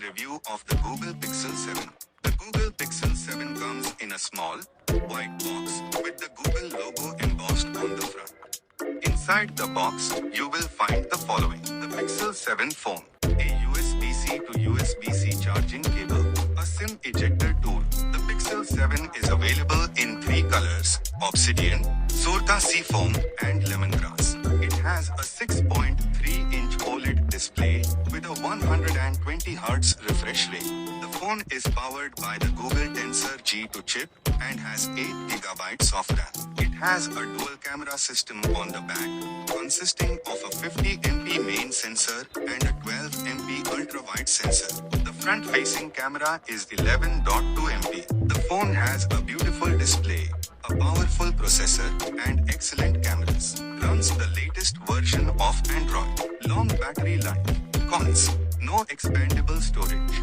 review of the Google Pixel 7. The Google Pixel 7 comes in a small, white box with the Google logo embossed on the front. Inside the box, you will find the following. The Pixel 7 phone, a USB-C to USB-C charging cable, a SIM ejector tool. The Pixel 7 is available in 3 colors, obsidian, Sorta seafoam, and lemongrass. It has a 6.3-inch OLED display with a 120Hz refresh rate. The phone is powered by the Google Tensor G2 chip and has 8GB of RAM. It has a dual camera system on the back, consisting of a 50MP main sensor and a 12MP ultra-wide sensor. The front-facing camera is 11.2MP. The phone has a beautiful display, a powerful processor, and excellent cameras. Runs the latest version of Android. Long battery life. Cons: no expandable storage,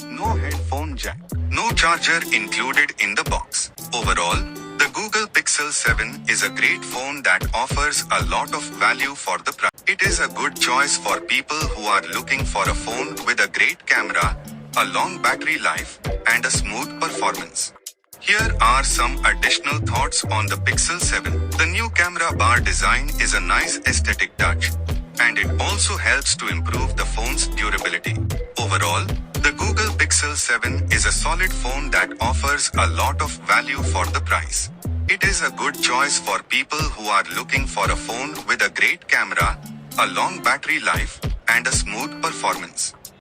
no headphone jack, no charger included in the box. Overall, the Google Pixel 7 is a great phone that offers a lot of value for the price. It is a good choice for people who are looking for a phone with a great camera, a long battery life, and a smooth performance. Here are some additional thoughts on the Pixel 7. The new camera bar design is a nice aesthetic touch, and it also helps to improve the phone's durability. Overall, the Google Pixel 7 is a solid phone that offers a lot of value for the price. It is a good choice for people who are looking for a phone with a great camera, a long battery life, and a smooth performance.